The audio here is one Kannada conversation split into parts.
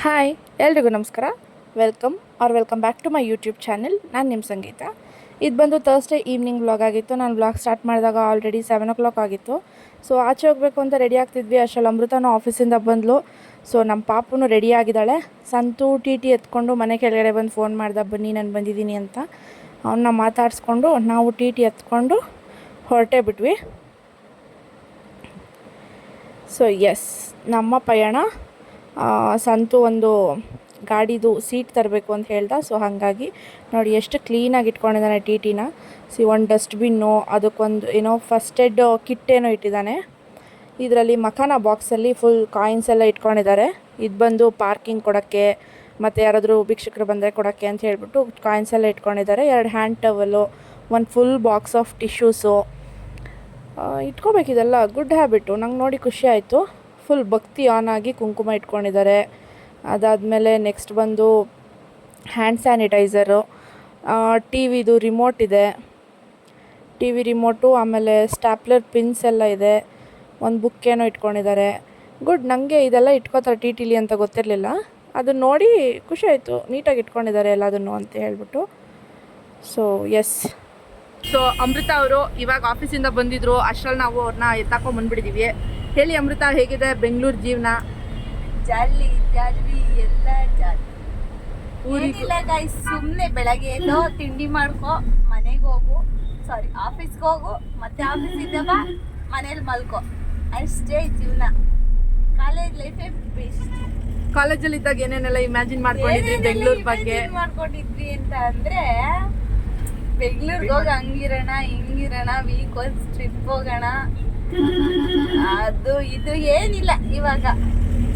ಹಾಯ್ ಎಲ್ರಿಗೂ ನಮಸ್ಕಾರ. Welcome back to my YouTube channel. ನಾನು ನಿಮ್ಮ ಸಂಗೀತ. ಇದು ಬಂದು ಥರ್ಸ್ಡೇ ಈವ್ನಿಂಗ್ ವ್ಲಾಗ್ ಆಗಿತ್ತು. ನಾನು ವ್ಲಾಗ್ ಸ್ಟಾರ್ಟ್ ಮಾಡಿದಾಗ ಆಲ್ರೆಡಿ 7 o'clock ಆಗಿತ್ತು. ಸೊ ಆಚೆ ಹೋಗಬೇಕು ಅಂತ ರೆಡಿ ಆಗ್ತಿದ್ವಿ. ಅಷ್ಟರಲ್ಲಿ ಅಮೃತನೂ ಆಫೀಸಿಂದ ಬಂದಳು. ಸೊ ನಮ್ಮ ಪಾಪೂ ರೆಡಿ ಆಗಿದ್ದಾಳೆ. ಸಂತು ಟಿ ಎತ್ಕೊಂಡು ಮನೆ ಕೆಳಗಡೆ ಬಂದು ಫೋನ್ ಮಾಡ್ದೆ, ಬನ್ನಿ ನಾನು ಬಂದಿದ್ದೀನಿ ಅಂತ. ಅವನ್ನ ಮಾತಾಡಿಸ್ಕೊಂಡು ನಾವು ಟಿ ಎತ್ಕೊಂಡು ಹೊರಟೇ ಬಿಟ್ವಿ. ಸೊ ಎಸ್, ನಮ್ಮ ಪಯಣ ಸಂತು ಒಂದು ಗಾಡಿದು ಸೀಟ್ ತರಬೇಕು ಅಂತ ಹೇಳ್ದ. ಸೊ ಹಾಗಾಗಿ ನೋಡಿ ಎಷ್ಟು ಕ್ಲೀನಾಗಿ ಇಟ್ಕೊಂಡಿದ್ದಾನೆ ಟಿನ. ಒಂದು ಡಸ್ಟ್ಬಿನ್ನು, ಅದಕ್ಕೊಂದು ಏನೋ ಫಸ್ಟ್ ಏಡ್ ಕಿಟ್ ಏನೋ ಇಟ್ಟಿದ್ದಾನೆ. ಇದರಲ್ಲಿ ಮಖಾನ ಬಾಕ್ಸಲ್ಲಿ ಫುಲ್ ಕಾಯಿನ್ಸ್ ಎಲ್ಲ ಇಟ್ಕೊಂಡಿದ್ದಾರೆ. ಇದು ಬಂದು ಪಾರ್ಕಿಂಗ್ ಕೊಡೋಕ್ಕೆ ಮತ್ತು ಯಾರಾದರೂ ಭಿಕ್ಷುಕರು ಬಂದರೆ ಕೊಡೋಕ್ಕೆ ಅಂತ ಹೇಳ್ಬಿಟ್ಟು ಕಾಯಿನ್ಸ್ ಎಲ್ಲ ಇಟ್ಕೊಂಡಿದ್ದಾರೆ. 2 ಹ್ಯಾಂಡ್ ಟವಲು, ಒಂದು ಫುಲ್ ಬಾಕ್ಸ್ ಆಫ್ ಟಿಶ್ಯೂಸು ಇಟ್ಕೋಬೇಕಿದೆಲ್ಲ. ಗುಡ್ ಹ್ಯಾಬಿಟ್ಟು, ನಂಗೆ ನೋಡಿ ಖುಷಿ ಆಯಿತು. ಫುಲ್ ಭಕ್ತಿ ಆನ್ ಆಗಿ ಕುಂಕುಮ ಇಟ್ಕೊಂಡಿದ್ದಾರೆ. ಅದಾದಮೇಲೆ ನೆಕ್ಸ್ಟ್ ಬಂದು ಹ್ಯಾಂಡ್ ಸ್ಯಾನಿಟೈಸರು, ಟಿ ವಿದು ರಿಮೋಟ್ ಇದೆ, ಟಿ ವಿ ರಿಮೋಟು, ಆಮೇಲೆ ಸ್ಟ್ಯಾಪ್ಲರ್ ಪಿನ್ಸ್ ಎಲ್ಲ ಇದೆ. ಒಂದು ಬುಕ್ ಏನೋ ಇಟ್ಕೊಂಡಿದ್ದಾರೆ. ಗುಡ್, ನನಗೆ ಇದೆಲ್ಲ ಇಟ್ಕೋತಾರೆ ಟಿಲಿ ಅಂತ ಗೊತ್ತಿರಲಿಲ್ಲ. ಅದನ್ನ ನೋಡಿ ಖುಷಿ ಆಯಿತು, ನೀಟಾಗಿ ಇಟ್ಕೊಂಡಿದ್ದಾರೆ ಎಲ್ಲದನ್ನು ಅಂತ ಹೇಳ್ಬಿಟ್ಟು. ಸೊ ಎಸ್, ಸೊ ಅಮೃತ ಅವರು ಇವಾಗ ಆಫೀಸಿಂದ ಬಂದಿದ್ರು. ಅಷ್ಟರಲ್ಲಿ ನಾವು ಅವ್ರನ್ನ ಎತ್ತಾಕೊಂಡು ಬಂದುಬಿಟ್ಟಿದ್ದೀವಿ. ಹೇಳಿ ಅಮೃತ, ಹೇಗಿದೆ ಬೆಂಗಳೂರು ಜೀವನ? ಜಾಲಿ ಜಾಲಿ ಎಲ್ಲ ಜಾಲಿ. ಊರಿಲ್ಲ ಗೈಸ್, ಸುಮ್ಮನೆ ಬೆಳಗ್ಗೆ ಎದ್ದೋ ತಿಂಡಿ ಮಾಡ್ಕೊ, ಮನೆಗೆ ಹೋಗು, ಆಫೀಸ್ಗೆ ಹೋಗು, ಮತ್ತೆ ಆಫೀಸಿಂದ ಬಾ, ಮನೇಲಿ ಮಲ್ಕೊ, ಅಷ್ಟೇ ಜೀವನ. ಕಾಲೇಜ್ ಲೈಫೇ ಬೆಸ್ಟ್. ಕಾಲೇಜಲ್ಲಿ ಇದ್ದಾಗ ಏನೇನೆಲ್ಲ ಇಮ್ಯಾಜಿನ್ ಮಾಡ್ಕೊಂಡಿದ್ವಿ ಬೆಂಗಳೂರು ಬಗ್ಗೆ? ಮಾಡ್ಕೊಂಡಿದ್ವಿ ಅಂತ ಅಂದ್ರೆ, ಬೆಂಗಳೂರಿಗೆ ಹೋಗಿ ಹಂಗಿರೋಣ ಹಿಂಗಿರೋಣ, ವೀಕ್ ಒಂದು ಟ್ರಿಪ್ ಹೋಗೋಣ, ಅದು ಇದು ಏನಿಲ್ಲ. ಇವಾಗ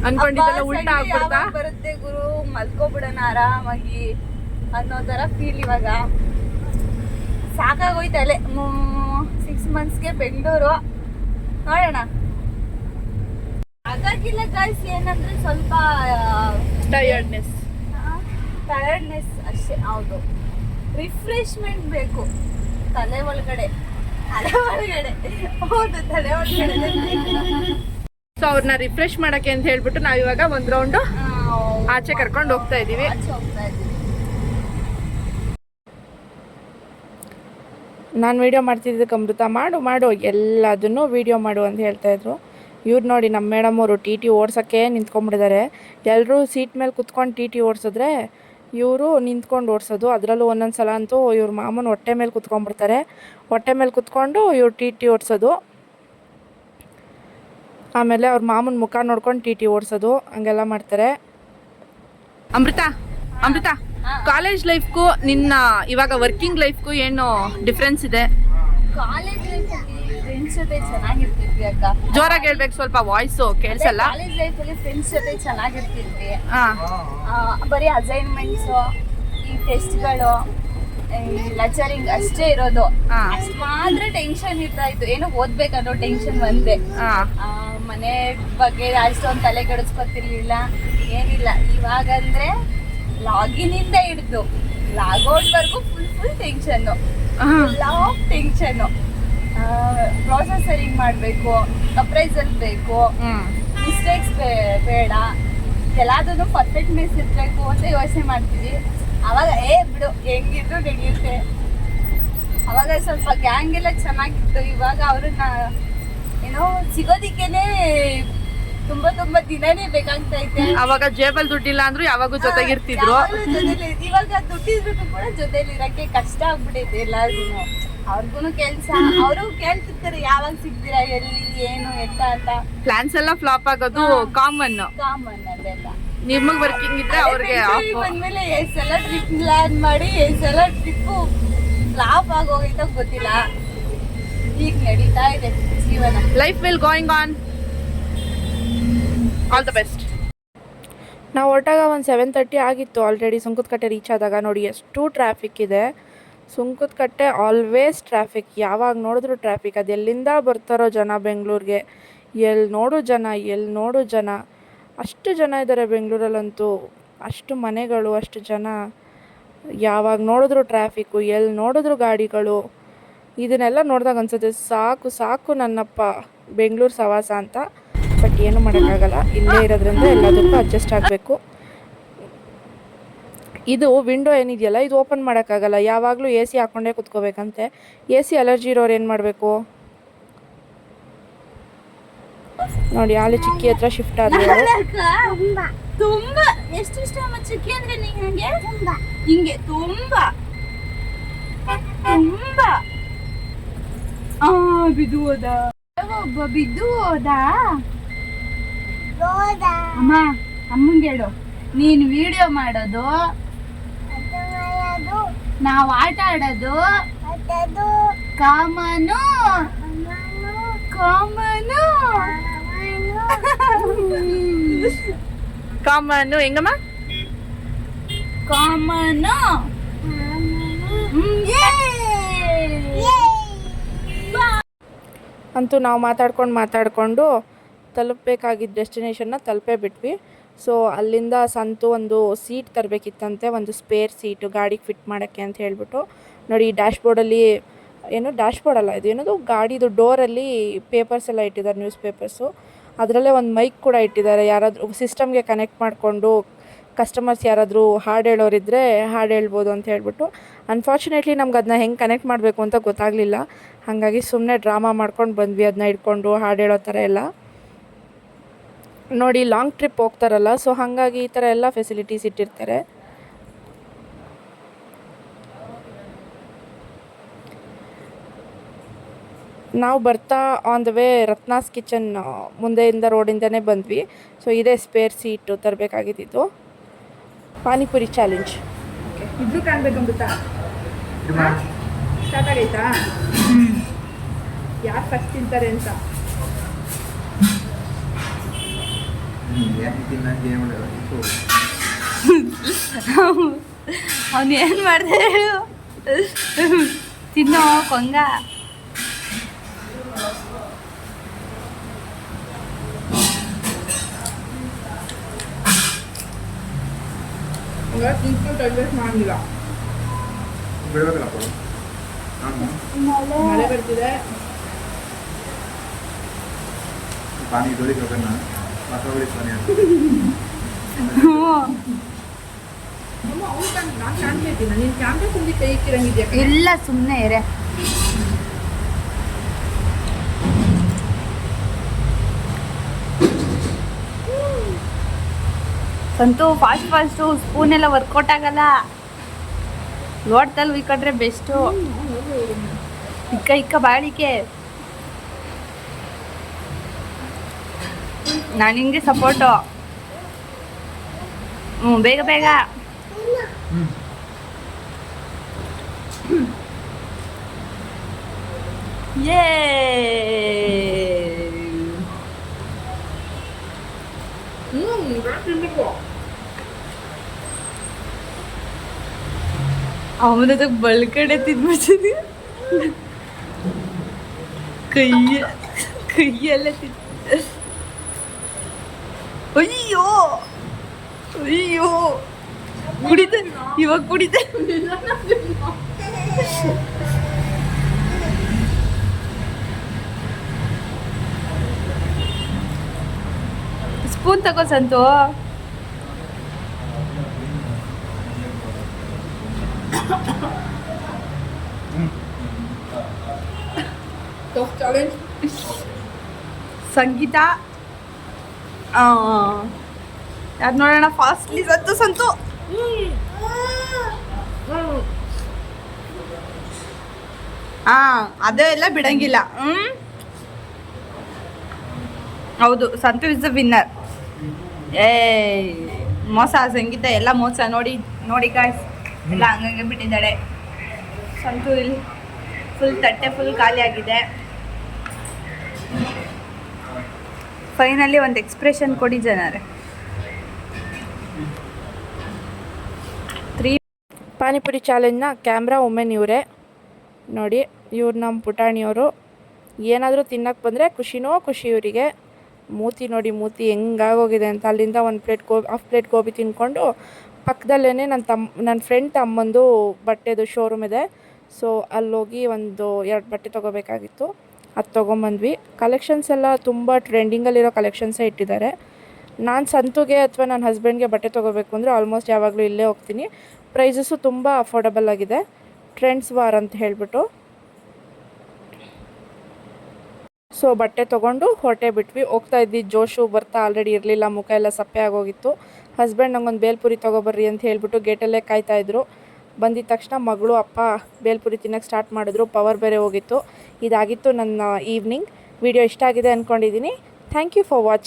ಅನ್ಕೊಂಡಿದ್ದೆಲ್ಲ ಉಲ್ಟಾ ಆಗ್ಬಿಡ್ತಾ? ಬರುತ್ತೆ ಗುರು, ಮಲ್ಕೋಬಿಡೋಣ ಆರಾಮಾಗಿ ಅನ್ನೋ ತರ ಫೀಲ್. ಇವಾಗ ಸಾಕಾಗೋಯ್ತಲೆ 6 monthsಗೆ ಬೆಂಗಳೂರು. ನೋಡೋಣ. ಹಾಗಾಗಿಲ್ಲ ಗಾಯ್ಸ್, ಏನಂದ್ರೆ ಸ್ವಲ್ಪ ಟಯರ್ಡ್ನೆಸ್ ಅಷ್ಟೇ. ಹೌದು, ರಿಫ್ರೆಶ್ಮೆಂಟ್ ಬೇಕು ತಲೆ ಒಳಗಡೆ. ಹೌದು, ತಲೆ ಒಳಗಡೆ. ಸೊ ಅವ್ರನ್ನ ರಿಫ್ರೆಶ್ ಮಾಡಕ್ಕೆ ಅಂತ ಹೇಳ್ಬಿಟ್ಟು ನಾವ್ ಇವಾಗ ಒಂದ್ ರೌಂಡ್ ಆಚೆ ಕರ್ಕೊಂಡು ಹೋಗ್ತಾ ಇದೀವಿ. ನಾನು ವಿಡಿಯೋ ಮಾಡ್ತಿದ್ದಕ್ಕೆ ಅಮೃತ ಮಾಡು ಎಲ್ಲದನ್ನು ವಿಡಿಯೋ ಮಾಡು ಅಂತ ಹೇಳ್ತಾ ಇದ್ರು. ಇವ್ರು ನೋಡಿ, ನಮ್ಮ ಮೇಡಮ್ ಅವರು ಟಿ ಓಡ್ಸೋಕ್ಕೆ ನಿಂತ್ಕೊಂಡ್ಬಿಟ್ಟಿದ್ದಾರೆ. ಎಲ್ಲರೂ ಸೀಟ್ ಮೇಲೆ ಕುತ್ಕೊಂಡು ಟಿ ಓಡಿಸಿದ್ರೆ ಇವರು ನಿಂತ್ಕೊಂಡು ಓಡಿಸೋದು. ಅದರಲ್ಲೂ ಒಂದೊಂದು ಸಲ ಅಂತೂ ಇವ್ರ ಮಾಮನ ಹೊಟ್ಟೆ ಮೇಲೆ ಕುತ್ಕೊಂಡ್ಬಿಡ್ತಾರೆ. ಹೊಟ್ಟೆ ಮೇಲೆ ಕುತ್ಕೊಂಡು ಇವ್ರು ಟಿ ಓಡಿಸೋದು. ಆಮೇಲೆ ಅವ್ರ ಮಾಮನ ಮುಖ ನೋಡ್ಕೊಂಡು ಟಿ ಓಡಿಸೋದು, ಹಂಗೆಲ್ಲ ಮಾಡ್ತಾರೆ. ಅಮೃತ, ಕಾಲೇಜ್ ಲೈಫ್ಗೂ ನಿನ್ನ ಇವಾಗ ವರ್ಕಿಂಗ್ ಲೈಫ್ಗೂ ಏನು ಡಿಫ್ರೆನ್ಸ್ ಇದೆ? ಕಾಲೇಜ್ ಲೈಫ್ ಫ್ರೆಂಡ್ಸ್ ಜೊತೆ ಚೆನ್ನಾಗಿರ್ತಿದ್ವಿ ಅಕ್ಕ. ಜೋರಾಗಿ ಹೇಳ್ಬೇಕು, ಸ್ವಲ್ಪ ವಾಯ್ಸು ಕೇಳಿಸಲ್ಲ. ಕಾಲೇಜ್ ಲೈಫ್ ಅಲ್ಲಿ ಫ್ರೆಂಡ್ಸ್ ಜೊತೆ ಚೆನ್ನಾಗಿರ್ತಿದ್ವಿ. ಬರೀ ಅಸೈನ್ಮೆಂಟ್ಸ್, ಈ ಟೆಸ್ಟ್ಗಳು, ಲೆಕ್ಚರಿಂಗ್ ಅಷ್ಟೇ ಇರೋದು. ಅಷ್ಟು ಮಾತ್ರ ಟೆನ್ಷನ್ ಇರ್ತಾ ಇತ್ತು. ಏನೋ ಓದ್ಬೇಕನ್ನೋ ಟೆನ್ಷನ್ ಒಂದೇ. ಮನೆ ಬಗ್ಗೆ ಅಷ್ಟೊಂದು ತಲೆ ಕೆಡಿಸ್ಕೊತಿರ್ಲಿಲ್ಲ, ಏನಿಲ್ಲ. ಇವಾಗಂದ್ರೆ ಲಾಗಿನ್ ಇಂದ ಹಿಡಿದು ಲಾಗೌಟ್ ವರ್ಗು ಫುಲ್ ಟೆನ್ಷನ್ನು, ಟೆನ್ಷನ್ನು. ಪ್ರೊಸೆಸರಿಂಗ್ ಮಾಡಬೇಕು, ಅಪ್ರೈಸಲ್ ಬೇಕು, ಮಿಸ್ಟೇಕ್ಸ್ ಬೇಡ, ಎಲ್ಲದನ್ನು ಪರ್ಫೆಕ್ಟ್ನೆಸ್ ಇರಬೇಕು ಅಂತ ಯೋಚನೆ ಮಾಡ್ತೀವಿ. ಅವಾಗ ಬಿಡು ಹೆಂಗಿದ್ರು ನಡೆಯುತ್ತೆ. ಅವಾಗ ಸ್ವಲ್ಪ ಗ್ಯಾಂಗ್ ಎಲ್ಲ ಚೆನ್ನಾಗಿತ್ತು. ಇವಾಗ ಅವ್ರನ್ನ ಏನೋ ಸಿಗೋದಿಕ್ಕೇನೆ ತುಂಬಾ ದಿನನೇ ಬೇಕಾಗ್ತೈತೆ. ಅವಾಗ ಜೇಬಲ್ ದುಡ್ಡಿಲ್ಲ ಅಂದ್ರು ಯಾವಾಗೂ ಜೊತೆಗಿರ್ತಿದ್ರು. ಇವಾಗ ದುಡ್ಡಿದ್ರು ಕೂಡ ಜೊತೆಲಿ ಇರಕ್ಕೆ ಕಷ್ಟ ಆಗ್ಬಿಟ್ಟೈತೆ ಎಲ್ಲಾರ್ಗು. ಅವ್ರಿಗೂ ಕೆಲ್ಸ, ಅವರು ಕೇಳ್ತಿರ್ತಾರೆ ಯಾವಾಗ ಸಿಗ್ತೀರಾ, ಎಲ್ಲಿ, ಏನು, ಎತ್ತ ಅಂತ. ಪ್ಲಾನ್ಸ್ ಎಲ್ಲ ಫ್ಲಾಪ್ ಆಗೋದು ಕಾಮನ್ ಅದೆಲ್ಲ. ನಿಮಗ್ ವರ್ಕಿಂಗ್ ಇದ್ರೆ ಅವ್ರಿಗೆ ಬಂದ್ಮೇಲೆ ಎಷ್ಟ್ ಸಲ ಟ್ರಿಪ್ ಪ್ಲಾನ್ ಮಾಡಿ ಎಷ್ಟ್ ಸಲ ಟ್ರಿಪ್ ಫ್ಲಾಪ್ ಆಗೋಗೈತ ಗೊತ್ತಿಲ್ಲ. ಈಗ ನಡೀತಾ ಇದೆ ಜೀವನ. Life will going on. All the best. ನಾವು ಹೊರಟಾಗ ಒಂದು 7:30 ಆಗಿತ್ತು ಆಲ್ರೆಡಿ. ಸುಂಕದಕಟ್ಟೆ ರೀಚ್ ಆದಾಗ ನೋಡಿ ಎಷ್ಟು ಟ್ರಾಫಿಕ್ ಇದೆ. ಸುಂಕದಕಟ್ಟೆ ಆಲ್ವೇಸ್ ಟ್ರಾಫಿಕ್, ಯಾವಾಗ ನೋಡಿದ್ರು ಟ್ರಾಫಿಕ್. ಅದು ಎಲ್ಲಿಂದ ಬರ್ತಾರೋ ಜನ ಬೆಂಗಳೂರಿಗೆ, ಎಲ್ಲಿ ನೋಡು ಜನ, ಅಷ್ಟು ಜನ ಇದ್ದಾರೆ ಬೆಂಗಳೂರಲ್ಲಂತೂ. ಅಷ್ಟು ಮನೆಗಳು, ಅಷ್ಟು ಜನ, ಯಾವಾಗ ನೋಡಿದ್ರು ಟ್ರಾಫಿಕ್ಕು, ಎಲ್ಲಿ ನೋಡಿದ್ರು ಗಾಡಿಗಳು. ಇದನ್ನೆಲ್ಲ ನೋಡಿದಾಗ ಅನ್ಸುತ್ತೆ ಸಾಕು ನನ್ನಪ್ಪ ಬೆಂಗಳೂರು ಸವಾಸ ಅಂತ. ಬಟ್ ಏನು ಮಾಡೋಕ್ಕಾಗಲ್ಲ, ಇಲ್ಲೇ ಇರೋದ್ರಿಂದ ಎಲ್ಲದಕ್ಕೂ ಅಡ್ಜಸ್ಟ್ ಆಗಬೇಕು. ಇದು ವಿಂಡೋ ಏನಿದೆಯಲ್ಲ ಇದು ಓಪನ್ ಮಾಡೋಕ್ಕಾಗಲ್ಲ, ಯಾವಾಗಲೂ ಎ ಸಿ ಹಾಕ್ಕೊಂಡೇ ಕುತ್ಕೋಬೇಕಂತೆ. ಎ ಸಿ ಅಲರ್ಜಿ ಇರೋರು ಏನು ಮಾಡಬೇಕು ನೋಡಿ. ಅಲ್ಲಿ ಚಿಕ್ಕಿ ಹತ್ರ ಶಿಫ್ಟ್ ಆದ್ರು. ತುಂಬಾ ಎಷ್ಟು ಇಷ್ಟ ಅಮ್ಮ ಚಿಕ್ಕಿ ಅಂದ್ರೆ ನಿಂಗೆ? ಹಿಂಗೆ ತುಂಬಾ ತುಂಬಾ ಬಿದ್ದು ಹೋದ. ಒಬ್ಬ ಬಿದ್ದು ಹೋದ. ಅಮ್ಮ ಅಮ್ಮಂಗೆ ಹೇಳು, ನೀನ್ ವಿಡಿಯೋ ಮಾಡೋದು, ನಾವ್ ಆಟ ಆಡೋದು ಕಾಮನು ಕಾಮನು ಕಾಮನು ಹೆಂಗಮ್ಮ? ಕಾಮನು. ಅಂತೂ ನಾವು ಮಾತಾಡ್ಕೊಂಡು ತಲುಪಬೇಕಾಗಿದ್ದ ಡೆಸ್ಟಿನೇಷನ್ನ ತಲುಪೇ ಬಿಟ್ವಿ. ಸೊ ಅಲ್ಲಿಂದ ಸಂತು ಒಂದು ಸೀಟ್ ತರಬೇಕಿತ್ತಂತೆ, ಒಂದು ಸ್ಪೇರ್ ಸೀಟು ಗಾಡಿಗೆ ಫಿಟ್ ಮಾಡೋಕ್ಕೆ ಅಂತ ಹೇಳ್ಬಿಟ್ಟು. ನೋಡಿ ಡ್ಯಾಶ್ ಬೋರ್ಡಲ್ಲಿ ಏನು ಡ್ಯಾಶ್ ಬೋರ್ಡ್ ಅಲ್ಲ, ಇದು ಏನದು ಗಾಡಿದು ಡೋರಲ್ಲಿ ಪೇಪರ್ಸ್ ಎಲ್ಲ ಇಟ್ಟಿದ್ದಾರೆ, ನ್ಯೂಸ್ ಪೇಪರ್ಸು. ಅದರಲ್ಲೇ ಒಂದು ಮೈಕ್ ಕೂಡ ಇಟ್ಟಿದ್ದಾರೆ, ಯಾರಾದರೂ ಸಿಸ್ಟಮ್ಗೆ ಕನೆಕ್ಟ್ ಮಾಡಿಕೊಂಡು ಕಸ್ಟಮರ್ಸ್ ಯಾರಾದರೂ ಹಾಡು ಹೇಳೋರಿದ್ದರೆ ಹಾಡು ಹೇಳ್ಬೋದು ಅಂತ ಹೇಳ್ಬಿಟ್ಟು. ಅನ್ಫಾರ್ಚುನೇಟ್ಲಿ ನಮ್ಗೆ ಅದನ್ನ ಹೆಂಗೆ ಕನೆಕ್ಟ್ ಮಾಡಬೇಕು ಅಂತ ಗೊತ್ತಾಗಲಿಲ್ಲ, ಹಾಗಾಗಿ ಸುಮ್ಮನೆ ಡ್ರಾಮಾ ಮಾಡ್ಕೊಂಡು ಬಂದ್ವಿ ಅದನ್ನ ಇಟ್ಕೊಂಡು ಹಾಡು ಹೇಳೋ ಥರ ಎಲ್ಲ. ನೋಡಿ ಲಾಂಗ್ ಟ್ರಿಪ್ ಹೋಗ್ತಾರಲ್ಲ, ಸೊ ಹಾಗಾಗಿ ಈ ಥರ ಎಲ್ಲ ಫೆಸಿಲಿಟೀಸ್ ಇಟ್ಟಿರ್ತಾರೆ. ನಾವು ಬರ್ತಾ ಆನ್ ದ ವೇ ರತ್ನಾಸ್ ಕಿಚನ್ ಮುಂದೆಯಿಂದ ರೋಡಿಂದನೇ ಬಂದ್ವಿ. ಸೊ ಇದೇ ಸ್ಪೇರ್ ಸೀಟು ತರಬೇಕಾಗಿದ್ದು. ಪಾನಿಪುರಿ ಚಾಲೆಂಜ್ ಇಬ್ರು ಕಾಣ್ಬೇಕಂಬುತ್ತಾ ಸ್ಟಾರ್ಟ್ ಆಗೈತಾ? ಯಾರು ಫಸ್ಟ್ ತಿಂತಾರೆ ಅಂತ. ಅವನು ಏನು ಮಾಡಿದೆ ಹೇಳು, ತಿನ್ನೋ ಕೊಂಗ. ಮಾಡಿಲ್ಲ, ಮಳೆ ಬರ್ತಿದೆ. ಇಲ್ಲ ಸುಮ್ಮನೆ ಇರೆ. ಸಂತು ಫಾಸ್ಟು ಸ್ಪೂನ್ ಎಲ್ಲ ವರ್ಕೌಟ್ ಆಗಲ್ಲ, ಲೋಟದಲ್ಲಿ ಉಯ್ಕೊಂಡ್ರೆ ಬೆಸ್ಟು. ಇಕ್ಕ ಬಾಳಿಕೆ. ನಾನು ಹಿಂಗೆ ಸಪೋರ್ಟು. ಬೇಗ ಬೇಗ. ಯೇ ಅವನದ ಬಳ್ಕಡೆ ತಿನ್ಬಿಡ್ತೀನಿ, ಕೈಯೆಲ್ಲ ತಿನ್. ಅಯ್ಯೋ ಅಯ್ಯೋ ಕುಡಿತೆ, ಇವಾಗ ಕುಡಿತೆ. ಸ್ಪೂನ್ ತಗೋ ಸಂತು. ಸಂಗೀತ ಯಾರು ನೋಡೋಣ ಫಾಸ್ಟ್ಲಿ. ಸಂತು ಅದೇ ಎಲ್ಲ ಬಿಡಂಗಿಲ್ಲ. ಹೌದು, ಸಂತು ಇಸ್ ದ ವಿನ್ನರ್. ಮೋಸ ಸಂಗೀತ ಎಲ್ಲ ಮೋಸ. ನೋಡಿ ಗಾಯ್ಸ್, ಎಲ್ಲ ಹಂಗಂಗೆ ಬಿಟ್ಟಿದ್ದಾಳೆ. ಸಂತು ಇಲ್ಲಿ ಫುಲ್ ತಟ್ಟೆ ಫುಲ್ ಖಾಲಿ ಆಗಿದೆ. ಫೈನಲಿ ಒಂದು ಎಕ್ಸ್ಪ್ರೆಷನ್ ಕೊಡಿ ಜನರೇ. ಪಾನಿಪುರಿ ಚಾಲೆಂಜ್ನ ಕ್ಯಾಮ್ರಾ ವುಮೆನ್ ಇವರೇ ನೋಡಿ. ಇವ್ರು ನಮ್ಮ ಪುಟಾಣಿಯವರು. ಏನಾದರೂ ತಿನ್ನಕ್ಕೆ ಬಂದರೆ ಖುಷಿ ಇವರಿಗೆ. ಮೂತಿ ನೋಡಿ, ಮೂತಿ ಹೆಂಗಾಗೋಗಿದೆ ಅಂತ. ಅಲ್ಲಿಂದ ಒಂದು ಹಾಫ್ ಪ್ಲೇಟ್ ಗೋಬಿ ತಿನ್ಕೊಂಡು ಪಕ್ಕದಲ್ಲೇ ನನ್ನ ಫ್ರೆಂಡ್ ತಮ್ಮಂದು ಬಟ್ಟೆದು ಶೋರೂಮ್ ಇದೆ. ಸೊ ಅಲ್ಲೋಗಿ ಒಂದು 2 ಬಟ್ಟೆ ತೊಗೋಬೇಕಾಗಿತ್ತು, ಅದು ತೊಗೊಂಬಂದ್ವಿ. ಕಲೆಕ್ಷನ್ಸ್ ಎಲ್ಲ ತುಂಬ ಟ್ರೆಂಡಿಂಗಲ್ಲಿರೋ ಕಲೆಕ್ಷನ್ಸೇ ಇಟ್ಟಿದ್ದಾರೆ. ನಾನು ಸಂತುಗೆ ಅಥವಾ ನನ್ನ ಹಸ್ಬೆಂಡ್ಗೆ ಬಟ್ಟೆ ತೊಗೋಬೇಕು ಅಂದರೆ ಆಲ್ಮೋಸ್ಟ್ ಯಾವಾಗಲೂ ಇಲ್ಲೇ ಹೋಗ್ತೀನಿ. ಪ್ರೈಸಸ್ಸು ತುಂಬ ಅಫೋರ್ಡಬಲ್ ಆಗಿದೆ. ಟ್ರೆಂಡ್ಸ್ ವಾರ್ ಅಂತ ಹೇಳಿಬಿಟ್ಟು. ಸೊ ಬಟ್ಟೆ ತೊಗೊಂಡು ಹೊರಟೇ ಬಿಟ್ವಿ. ಹೋಗ್ತಾ ಇದ್ದಿದ್ದು ಜೋಶು ಬರ್ತಾ ಆಲ್ರೆಡಿ ಇರಲಿಲ್ಲ, ಮುಖ ಎಲ್ಲ ಸಪ್ಪೆ ಆಗೋಗಿತ್ತು. ಹಸ್ಬೆಂಡ್ ನಂಗೊಂದು ಬೇಲ್ಪುರಿ ತೊಗೊಬರ್ರಿ ಅಂತ ಹೇಳಿಬಿಟ್ಟು ಗೇಟಲ್ಲೇ ಕಾಯ್ತಾಯಿದ್ರು. ಬಂದಿದ್ದ ತಕ್ಷಣ ಮಗಳು ಅಪ್ಪ ಬೇಲ್ಪುರಿ ತಿನ್ನೋಕ್ಕೆ ಸ್ಟಾರ್ಟ್ ಮಾಡಿದ್ರು. ಪವರ್ ಬೇರೆ ಹೋಗಿತ್ತು. ಇದಾಗಿತ್ತು ನನ್ನ ಈವ್ನಿಂಗ್. ವಿಡಿಯೋ ಇಷ್ಟ ಆಗಿದೆ ಅಂದ್ಕೊಂಡಿದ್ದೀನಿ. Thank you for watching.